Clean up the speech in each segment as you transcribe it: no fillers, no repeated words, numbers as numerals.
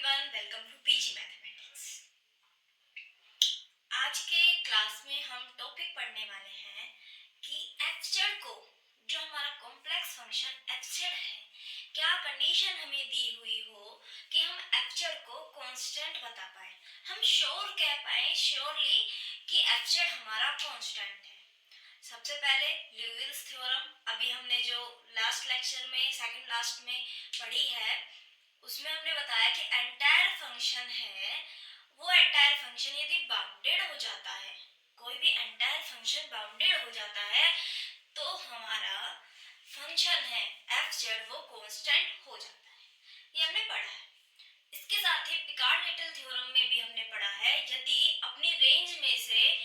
Everyone, welcome to PG mathematics. आज के class में हम टॉपिक पढ़ने वाले हैं कि एफजेड को, जो हमारा कॉम्प्लेक्स फंक्शन एफजेड है, क्या कंडीशन हमें दी हुई हो कि हम एफजेड को कांस्टेंट बता पाए, हम श्योर कह पाए श्योरली कि एफजेड हमारा कांस्टेंट है। सबसे पहले ल्यूविल्स थ्योरम, अभी हमने जो लास्ट लेक्चर में सेकंड लास्ट में पढ़ी है, उसमें हमने बताया कि एंटायर फंक्शन है, वो एंटायर फंक्शन यदि बाउंडेड हो जाता है, कोई भी एंटायर फंक्शन बाउंडेड हो जाता है, तो हमारा फंक्शन है एफ जेड वो कांस्टेंट हो जाता है। ये हमने पढ़ा है। इसके साथ ही पिकार्ड लिटिल थ्योरम में भी हमने पढ़ा है, यदि अपनी रेंज में से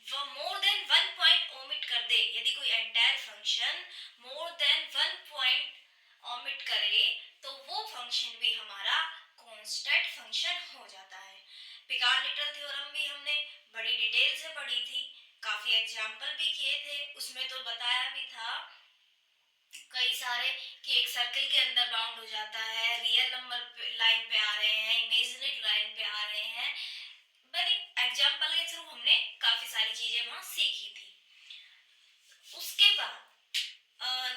वो मोर देन 1 पॉइंट ओमिट कर दे, यदि कोई entire function more than 1 point omit करे, तो वो फंक्शन भी हमारा कांस्टेंट फंक्शन हो जाता है। पिकार्ड लिटिल थ्योरम भी हमने बड़ी डिटेल से पढ़ी थी, काफी एग्जांपल भी किए थे, उसमें तो बताया भी था कई सारे कि एक सर्कल के अंदर बाउंड हो जाता है, रियल नंबर लाइन पे आ रहे हैं, इमेजिनरी लाइन पे आ रहे हैं। बड़ी एग्जांपल के थ्रू हमने काफी सारी चीजें वहां सीखी थी। उसके बाद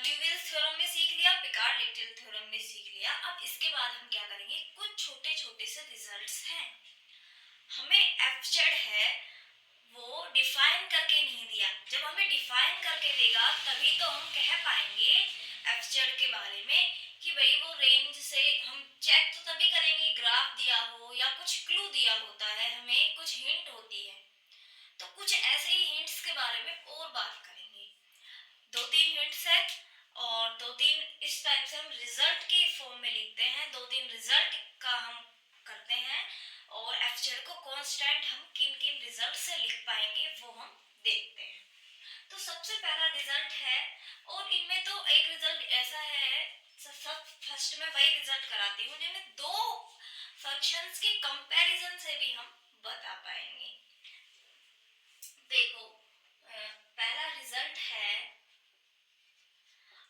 ल्यूविल्स थ्योरम में सीख लिया, पिकार्ड लिटिल थ्योरम में सीख लिया। अब इसके बाद हम क्या करेंगे, कुछ छोटे छोटे से रिजल्ट्स हैं। हमें एफजेड है वो डिफाइन करके नहीं दिया, जब हमें डिफाइन करके देगा तभी तो हम कह पाएंगे एफजेड के बारे में कि भाई वो रेंज से हम चेक तो तभी करेंगे, ग्राफ दिया हो या कुछ क्लू दिया होता है, हमें कुछ हिंट होती है, तो कुछ ऐसे ही हिंट्स के बारे में और बात करेंगे। 2-3 हिंट्स है और 2-3 इस टाइप से हम रिजल्ट के फॉर्म में लिखते हैं, 2-3 रिजल्ट का हम करते हैं और एफजेड को कांस्टेंट हम किन किन रिजल्ट से लिख पाएंगे वो हम देखते हैं। तो सबसे पहला रिजल्ट है, और इनमें तो एक रिजल्ट ऐसा है, सब फर्स्ट में वही रिजल्ट कराती हूँ जिनमें दो फंक्शंस के कंपैरिजन से भी हम बता पाएंगे। देखो, पहला रिजल्ट है,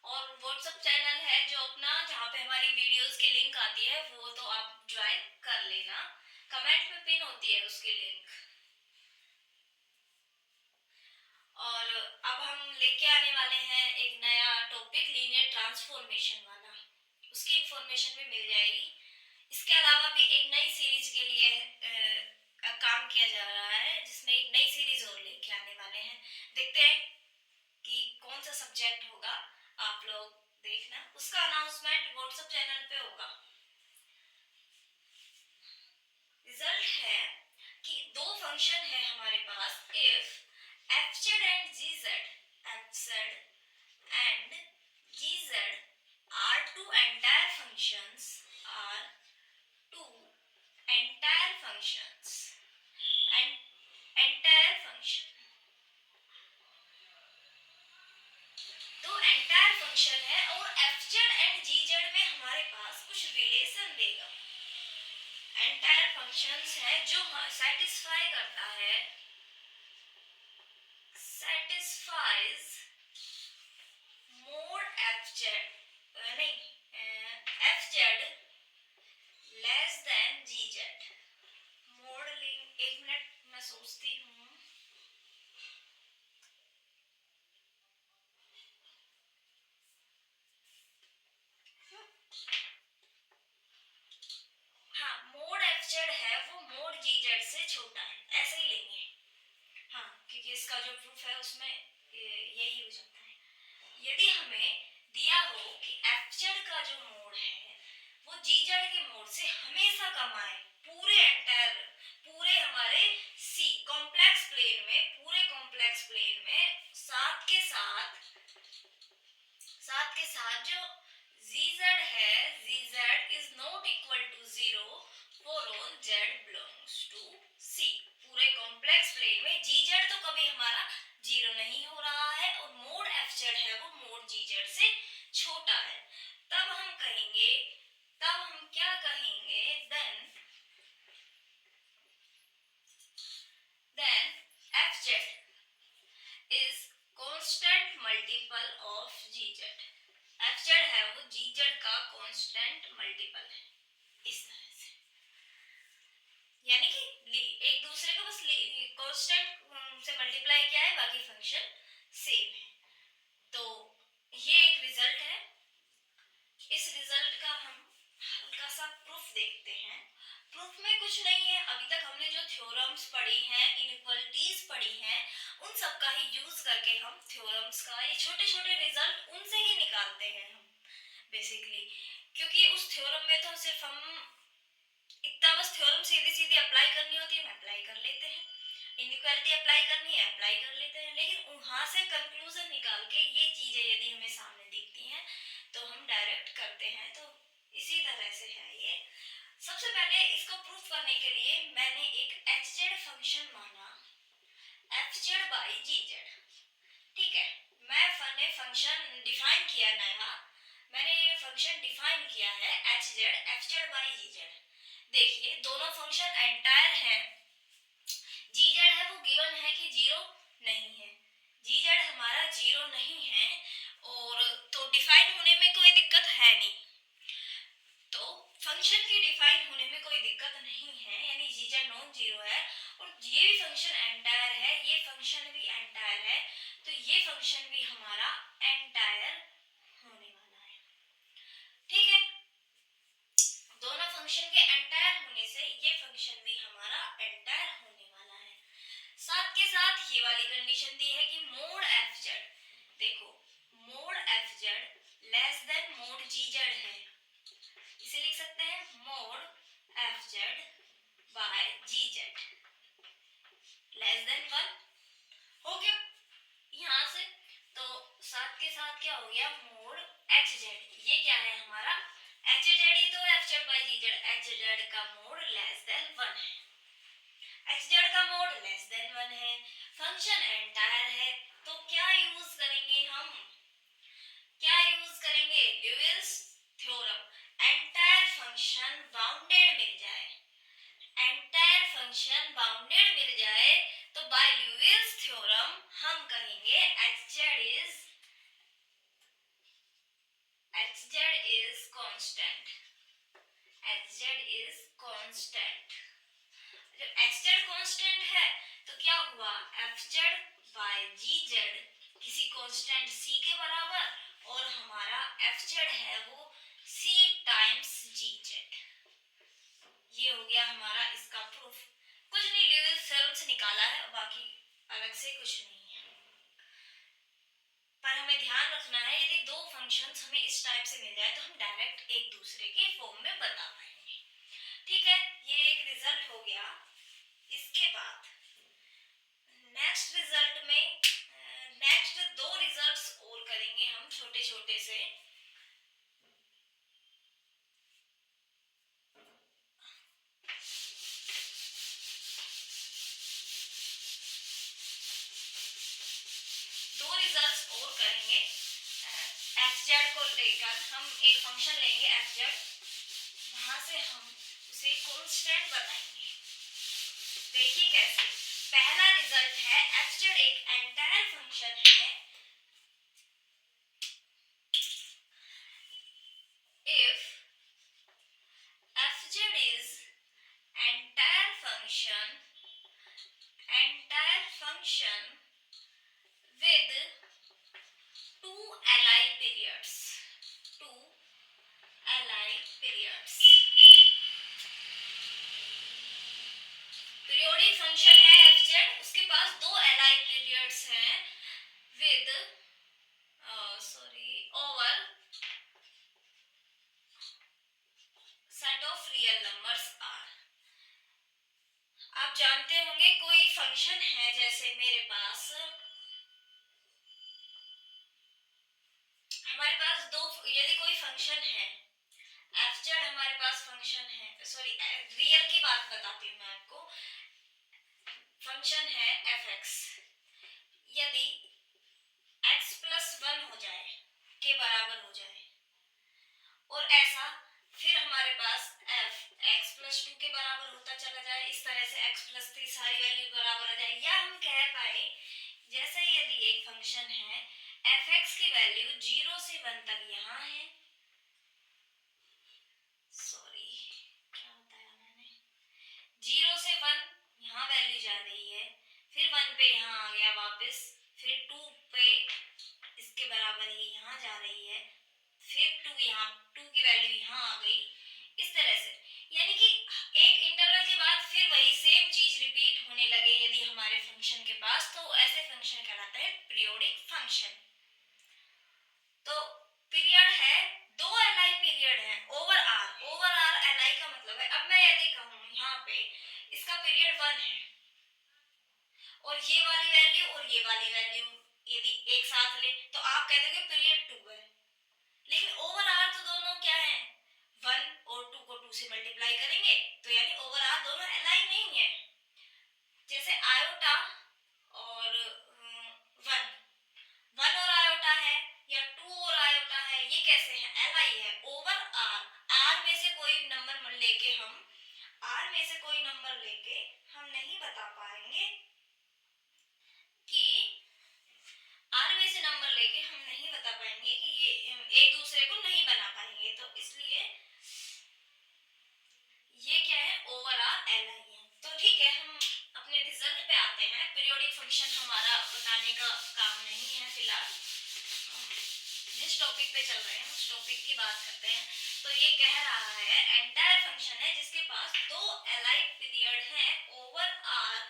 और व्हाट्सएप चैनल है जो अपना, जहाँ पे हमारी वीडियोस की लिंक आती है, वो तो आप ज्वाइन कर लेना, कमेंट में पिन होती है उसकी लिंक। और अब हम लेके आने वाले हैं एक नया टॉपिक, लीनियर ट्रांसफॉर्मेशन वाला, उसकी इंफॉर्मेशन भी मिल जाएगी। इसके अलावा भी एक नई सीरीज के लिए काम किया जा रहा है, जिसमें एक नई सीरीज और लेके आने वाले हैं। देखते हैं कि कौन सा सब्जेक्ट होगा, आप लोग देखना, उसका अनाउंसमेंट व्हाट्सएप चैनल पे होगा। रिजल्ट है कि दो फंक्शन है हमारे पास, if fz and gz are two entire functions, entire function, तो एंटायर फंक्शन है और fz एंड gz में हमारे पास कुछ रिलेशन देगा। एंटायर फंक्शंस है जो सेटिस्फाई करता है, satisfies more fz नहीं fz less than gz। Modelling, एक मिनट मैं सोचती हूँ। हाँ, मोड fz है वो मोड gz से छोटा है, ऐसे ही लेंगे। हाँ, क्योंकि इसका जो प्रूफ है उसमें यही हो जाता है। यदि हमें दिया हो कि fz का जो मोड है वो gz के मोड से हमेशा कम आए, पूरे हमारे c कॉम्प्लेक्स प्लेन में, पूरे कॉम्प्लेक्स प्लेन में, साथ के साथ जो gz है, gz is not equal to 0 for all z belongs to c। पूरे कॉम्प्लेक्स प्लेन में gz तो कभी हमारा 0 नहीं हो रहा है और मोड fz है वो मोड gz से छोटा है, तब हम क्या कहेंगे, then fz is constant multiple of gz। fz है वो gz का कांस्टेंट मल्टीपल है, इस तरह से। यानी कि एक दूसरे को बस कांस्टेंट से मल्टीप्लाई किया है, बाकी फंक्शन सेम है। तो ये एक रिजल्ट है। इस रिजल्ट का हम हल्का सा प्रूफ देखते हैं। प्रूफ में कुछ नहीं है, अभी तक हमने जो थ्योरम्स पढ़ी हैं, इनइक्वालिटीज पढ़ी हैं, उन सब का ही यूज करके हम थ्योरम्स का ये छोटे छोटे रिजल्ट उनसे ही निकालते हैं हम बेसिकली। क्योंकि उस थ्योरम में तो सिर्फ हम इतना बस थ्योरम सीधी सीधी अप्लाई करनी होती है, हम अप्लाई कर लेते हैं। इनइक्वालिटी अप्लाई करनी है, अप्लाई कर लेते हैं। लेकिन वहां से कंक्लूजन निकाल के ये चीजें यदि हमें सामने दिखती हैं तो हम डायरेक्ट करते हैं। तो इसी तरह से है ये। सबसे पहले इसको प्रूफ करने के लिए मैंने एक एच जेड फंक्शन माना, F Z by G Z. ठीक है, मैंने फंक्शन डिफाइन किया नया। मैंने ये फंक्शन डिफाइन किया है H Z F Z by G Z. देखिए दोनों फंक्शन एंटायर हैं। जी जेड है वो गिवन है कि जीरो नहीं है, जी जेड हमारा जीरो नहीं है, और तो डिफाइन होने में कोई दिक्कत है नहीं। तो फंक्शन के डिफाइन होने में कोई दिक्कत नहीं है, यानी जी जेड नॉन जीरो है। और ये भी फंक्शन एंटायर है, ये फंक्शन भी एंटायर है, तो ये फंक्शन भी हमारा एंटायर होने वाला है। ठीक है, दोनों फंक्शन के एंटायर होने से ये फंक्शन भी हमारा एंटायर होने वाला है। साथ के साथ ये वाली कंडीशन दी है कि मोड एफ जेड, देखो mod F Z less than mod G Z है। इसे लिख सकते हैं mod F Z by G Z less than 1। हो गया यहाँ से। तो साथ के साथ क्या हो गया, मोड एच जेड, ये क्या है हमारा एच जेड ही तो F Z by G Z, H Z का मोड लेस देन 1 है, एच जेड का मोड लेस देन 1 है, फंक्शन एंटायर है। तो क्या यूज करेंगे हम, क्या यूज करेंगे, ल्यूविल्स थ्योरम। एंटायर फंक्शन बाउंडेड मिल जाए, एंटायर फंक्शन बाउंडेड मिल जाए तो बाय ल्यूविल्स थ्योरम हम कहेंगे H Z is constant, H Z is constant. जब एच जेड कांस्टेंट है तो क्या हुआ, F Z by G Z किसी कांस्टेंट सी के बराबर, और हमारा एफ जेड है वो सी टाइम्स जी जेड। ये हो गया हमारा इसका प्रूफ। कुछ नहीं, ल्यूविल्स थ्योरम से निकाला है, बाकी अलग से कुछ नहीं है। पर हमें ध्यान रखना है यदि दो फंक्शंस हमें इस टाइप से मिल जाए तो हम डायरेक्ट एक दूसरे के फॉर्म में बता पाएंगे। ठीक है, ये एक रिजल्ट हो गया। इसके बाद नेक्स्ट रिजल्ट में नेक्स्ट दो रिजल्ट्स और करेंगे हम छोटे छोटे से। दो रिजल्ट्स और करेंगे एफ जेड को लेकर। हम एक फंक्शन लेंगे एफ जेड, वहां से हम उसे कांस्टेंट बताएंगे। देखिए कैसे। पहला रिजल्ट है एफ जेड एक एंटायर फंक्शन है if fz is entire function with two li periods, two li periods। Periodic function है fz, उसके पास दो li periods हैं with over set of real numbers r। आप जानते होंगे कोई फंक्शन है, जैसे मेरे पास हमारे पास दो, यदि कोई फंक्शन है एफ जेड, हमारे पास फंक्शन है, सॉरी रियल की बात बताती हूँ मैं आपको। फंक्शन है एफ एक्स, यदि एक्स प्लस 1 हो जाए, के बराबर हो जाए, और ऐसा फिर हमारे पास एफ एक्स प्लस 2 के बराबर होता चला जाए, इस तरह से एक्स प्लस 3 सारी वैल्यू बराबर आ जाए, या हम कह पाए जैसे यदि एक फंक्शन है एफ एक्स की वैल्यू 0 से 1 तक यहाँ है, सॉरी क्या बताया मैंने, 0 रही है, फिर टू यहाँ, टू की वैल्यू यहाँ आ गई, इस तरह से। यानी कि एक इंटरवल के बाद फिर वही सेम चीज रिपीट होने लगे यदि हमारे फंक्शन के पास, तो ऐसे फंक्शन कहलाते हैं पीरियोडिक फंक्शन। तो पीरियड है, दो एल पीरियड है over R. Over R L का मतलब है, अब मैं यदि कहूँ यहाँ पे इसका पीरियड 1 है और ये वाली वैल्यू और ये वाली वैल्यू यदि एक साथ ले तो आप कह दोगे पीरियड 2 है। लेकिन ओवर आर तो दोनों क्या है, 1 और 2 को 2 से मल्टीप्लाई करेंगे तो यानी ओवर आर दोनों एल नहीं है। जैसे आयोटा और 1 और आयोटा है या 2 और आयोटा है, ये कैसे है, एल है ओवर आर। आर में से कोई नंबर लेके हम नहीं बता पाएंगे कि ये एक दूसरे को नहीं बना पाएंगे, तो इसलिए ये क्या है, ओवर आर एल आई है। तो ठीक है, हम अपने रिजल्ट पे आते हैं। पीरियोडिक फंक्शन हमारा बताने का काम नहीं है फिलहाल, जिस टॉपिक पे चल रहे हैं उस टॉपिक की बात करते हैं। तो ये कह रहा है एंटायर फंक्शन है जिसके पास दो एलाइड पीरियड है over R,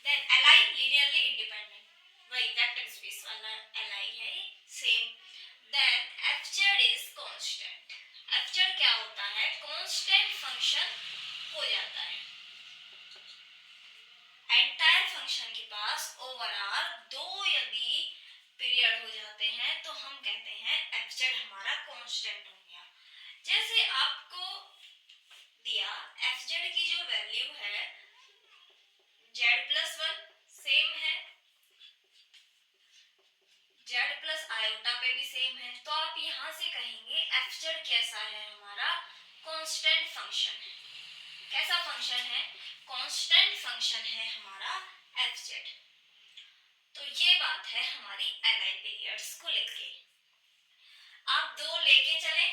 then allied linearly independent, वही वेक्टर स्पेस वाला एलाई है same. Then FZ is constant. FZ क्या होता है, कांस्टेंट फंक्शन हो जाता है। एंटायर फंक्शन के पास ओवर आर दो यदि पीरियड हो जाते हैं तो हम कहते हैं एफजेड हमारा कांस्टेंट हो गया। जैसे आपको दिया एफजेड की जो वैल्यू है z+1 सेम है, z प्लस आयोटा पे भी सेम है, तो आप यहां से कहेंगे एफजेड कैसा है, हमारा कांस्टेंट फंक्शन है। कैसा फंक्शन है, कांस्टेंट फंक्शन है हमारा एफजेड। तो ये बात है हमारी एलाइड पीरियड्स को लेके। आप दो लेके चले,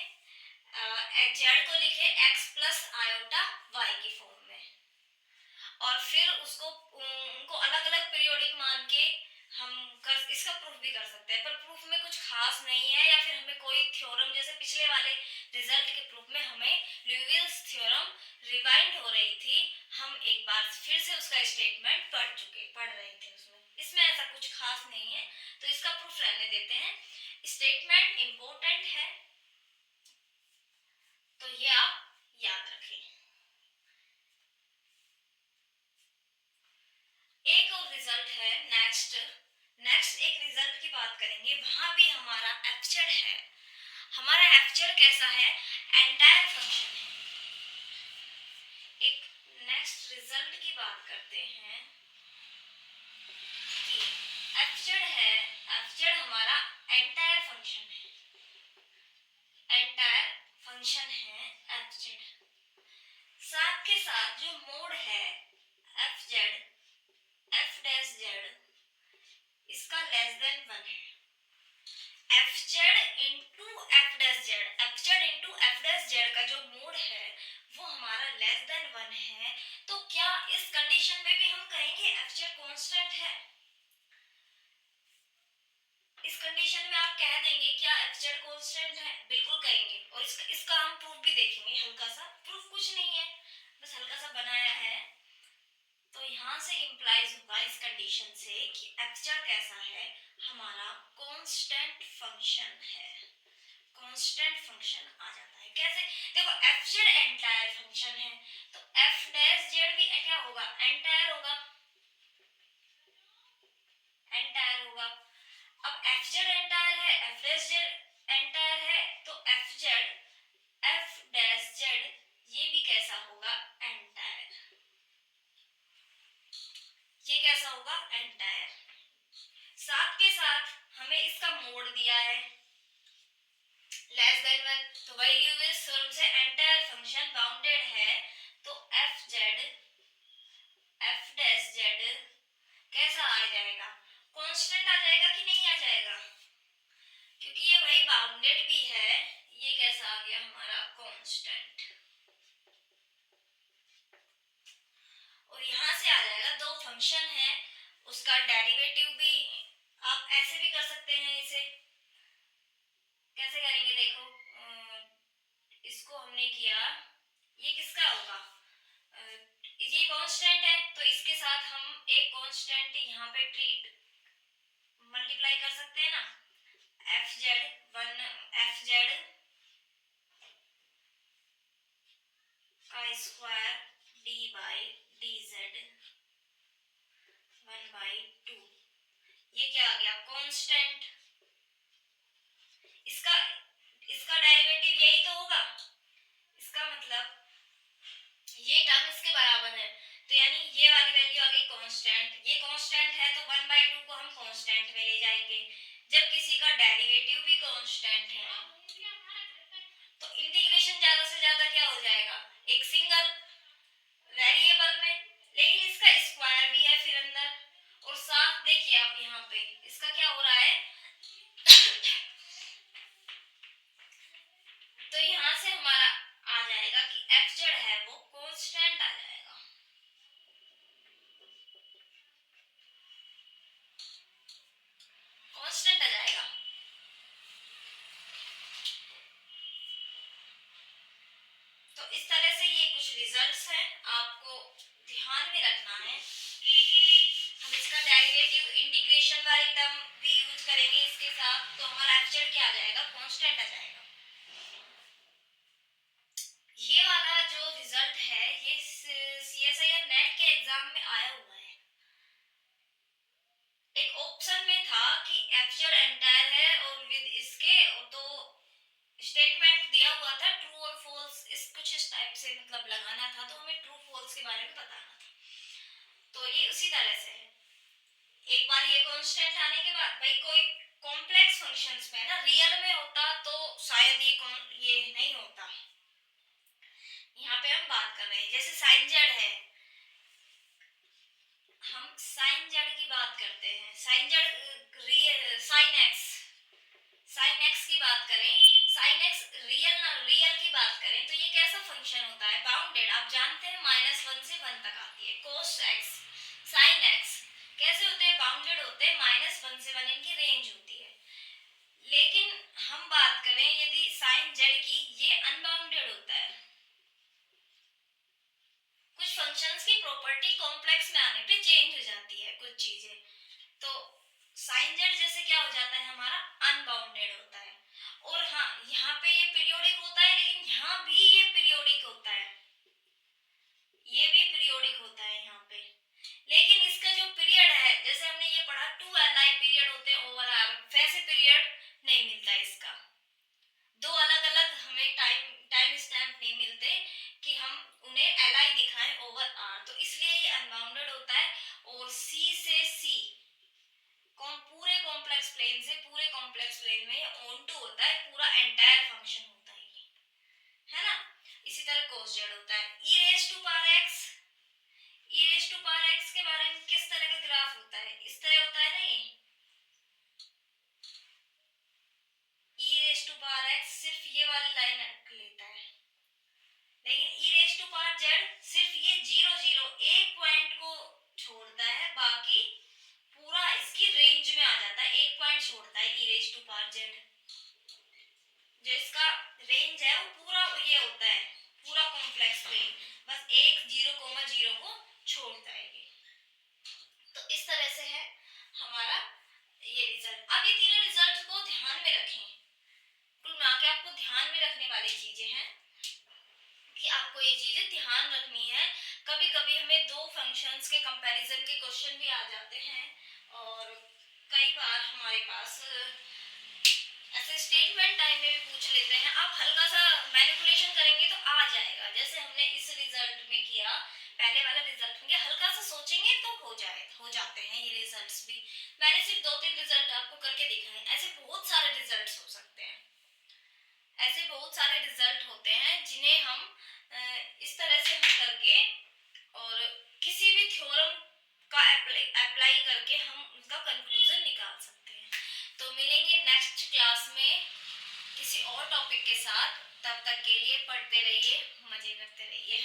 जेड को लिखे x प्लस आयोटा y की फॉर्म में, और फिर उसको उनको अलग अलग पीरियोडिक मान के हम इसका प्रूफ भी कर सकते हैं, पर प्रूफ में कुछ खास नहीं है, या फिर हमें कोई थ्योरम, जैसे पिछले वाले रिजल्ट के प्रूफ में हमें ल्यूविल्स थ्योरम रिवाइंड हो रही थी, हम एक बार फिर से उसका स्टेटमेंट पढ़ रहे थे उसमें। इसमें ऐसा कुछ खास नहीं है, तो इसका प्रूफ रहने देते हैं। स्टेटमेंट इंपॉर्टेंट है तो ये आप याद रखें। एक और रिजल्ट है नेक्स्ट एक रिजल्ट की बात करेंगे, वहां भी हमारा एफजेड है। हमारा एफजेड कैसा है, एंटायर फंक्शन है। एक नेक्स्ट रिजल्ट की बात करते हैं कि एफजेड हमारा एंटायर फंक्शन है एफजेड। साथ के साथ जो मोड है एफजेड एफ डैश जेड, इसका लेस देन 1 है। FZ into F dash Z, FZ into F dash Z का जो मोड है वो हमारा लेस देन 1 है। तो क्या इस कंडीशन में भी हम कहेंगे एफजेड कांस्टेंट है? इस कंडीशन में आप कह देंगे क्या एफजेड कांस्टेंट है? बिल्कुल कहेंगे, और इसका हम प्रूफ भी देखेंगे। हल्का सा प्रूफ, कुछ नहीं है, बस हल्का सा बनाया है। तो यहाँ से इंप्लाइज होगा इस कंडीशन से कि एफजेड कैसा है, हमारा कांस्टेंट फंक्शन है। कांस्टेंट फंक्शन आ जाता है कैसे, देखो एफजेड एंटायर फंक्शन है तो एफ डैश जेड भी क्या होगा, एंटायर होगा। अब एफजेड एंटायर है, एफ डैश जेड एंटायर है, तो एफजेड एफ डैश जेड ये भी कैसा होगा, एंटायर। ये कैसा होगा, एंटायर। साथ के साथ हमें इसका मोड दिया है लेस देन 1, तो वही ल्यूविस थ्योरम से एंटायर फंक्शन बाउंडेड है, तो एफजेड एफ डैश जेड कैसा आ जाएगा, कांस्टेंट आ जाएगा कि नहीं आ जाएगा, क्योंकि ये भाई बाउंडेड भी है। ये कैसा आ गया हमारा, कांस्टेंट। और यहां से आ जाएगा, दो फंक्शन है उसका डेरिवेटिव भी आप ऐसे भी कर सकते हैं, इसे पे ट्रीट मल्टीप्लाई कर सकते हैं ना, F Z one F Z का square D by D Z 1/2। ये क्या आ गया, कांस्टेंट। इसका इसका डेरिवेटिव यही तो होगा, इसका मतलब ये टर्म इसके बराबर है, तो यानी ये वाली वैल्यू आ गई कांस्टेंट। ये कांस्टेंट है तो 1/2 को हम कांस्टेंट में ले जाएंगे। जब किसी का डेरिवेटिव भी कांस्टेंट है तो इंटीग्रेशन ज्यादा से ज्यादा क्या हो जाएगा, एक सिंगल वेरिएबल में, लेकिन इसका स्क्वायर भी है फिर अंदर। और साथ देखिए आप यहाँ पे इसका क्या हो रहा है तो यहाँ से हमारा आ जाएगा कि एफ जेड है वो कांस्टेंट आ जाएगा। कांस्टेंट आ जाएगा। तो इस तरह से ये कुछ रिजल्ट्स हैं, आपको ध्यान में रखना है। हम इसका डेरिवेटिव इंटीग्रेशन वाली टर्म भी यूज करेंगे इसके साथ, तो हमारा एफ जेड क्या आ जाएगा, कांस्टेंट आ जाएगा। ये वाला जो रिजल्ट है ये सीएसआईआर नेट के एग्जाम में आया हुआ है। एक ऑप्शन में था कि एफ जेड एंटायर है और विद इसके तो स्टेटमेंट दिया हुआ था ट्रू और फॉल्स, इस कुछ इस टाइप से मतलब लगाना था, तो हमें ट्रू फॉल्स के बारे में बताना था। तो ये उसी तरह से है। एक बार ये कांस्टेंट आने के बाद भाई कोई कॉम्प्लेक्स फंक्शंस पे ना रियल में होता तो शायद ये नहीं होता। यहाँ पे हम बात कर रहे हैं जैसे साइन जेड है, हम साइन जेड की बात करते हैं, साइन जेड साइन एक्स की बात करें, साइन एक्स रियल की बात करें तो ये कैसा फंक्शन होता है, बाउंडेड। आप जानते हैं -1 से 1 तक आती है। कोस एक्स साइन एक्स कैसे होते हैं, बाउंडेड होते हैं, -1 से 1 इनकी रेंज होती है। लेकिन हम बात करें यदि साइन जेड की, ये अनबाउंडेड होता है। कुछ फंक्शंस की प्रॉपर्टी कॉम्प्लेक्स में आने पे चेंज हो जाती है कुछ चीजें, तो साइन जेड जैसे क्या हो जाता है हमारा अनबाउंडेड होता है। और हाँ यहाँ पे ये पीरियोडिक होता है, लेकिन यहाँ भी ये पीरियोडिक होता है, ये भी पीरियोडिक होता है यहाँ पे। लेकिन इसका जो पीरियड है, जैसे हमने ये पढ़ा 2 Li पीरियड होते हैं ओवर आर, वैसे पीरियड नहीं मिलता इसका। दो अलग अलग हमें टाइम स्टैम्प नहीं मिलते कि हम उन्हें Li दिखाएं ओवर आर, तो इसलिए ये अनबाउंडेड होता है। और सी से सी पूरे कॉम्प्लेक्स प्लेन से पूरे कॉम्प्लेक्स प्लेन में ऑन टू होता है, पूरा एंटायर फंक्शन होता है ये, है ना। इसी तरह कोस जेड होता है E raise to power X. E raise to power X के बारे में किस तरह का ग्राफ होता है, इस तरह होता है ना, ये ई रेज टू पावर एक्स सिर्फ ये वाली लाइन लेता है, लेकिन ई रेज टू पावर जेड सिर्फ ये 0 0 एक पॉइंट को छोड़ता है, बाकी पूरा इसकी रेंज में आ जाता है, एक पॉइंट छोड़ता है E raise to power Z. जो इसका रेंज है वो पूरा ये होता है, पूरा कॉम्प्लेक्स प्लेन, बस एक 0,0 को छोड़ता है ये। तो इस तरह से है हमारा ये रिजल्ट। अब ये तीनों रिजल्ट को ध्यान में रखें, कुल मिला के आपको ध्यान में रखने वाली चीजें हैं कि आपको ये चीजें ध्यान रखनी है। कभी कभी हमें दो फंक्शंस के कंपैरिजन के क्वेश्चन भी आ जाते हैं, और कई बार हमारे पास ऐसे स्टेटमेंट टाइम में भी पूछ लेते हैं। आप हल्का सा मैनिपुलेशन करेंगे तो आ जाएगा, जैसे हमने इस रिजल्ट में किया, पहले वाला रिजल्ट में हल्का सा सोचेंगे तो हो जाते हैं ये रिजल्ट्स भी। मैंने सिर्फ 2-3 रिजल्ट आपको करके दिखाए, ऐसे बहुत सारे रिजल्ट्स हो सकते हैं, ऐसे बहुत सारे रिजल्ट होते हैं जिन्हें हम इस तरह से हम करके और किसी भी थ्योरम का अप्लाई करके हम उसका कंक्लूजन निकाल सकते हैं। तो मिलेंगे नेक्स्ट क्लास में किसी और टॉपिक के साथ, तब तक के लिए पढ़ते रहिए, मजे करते रहिए।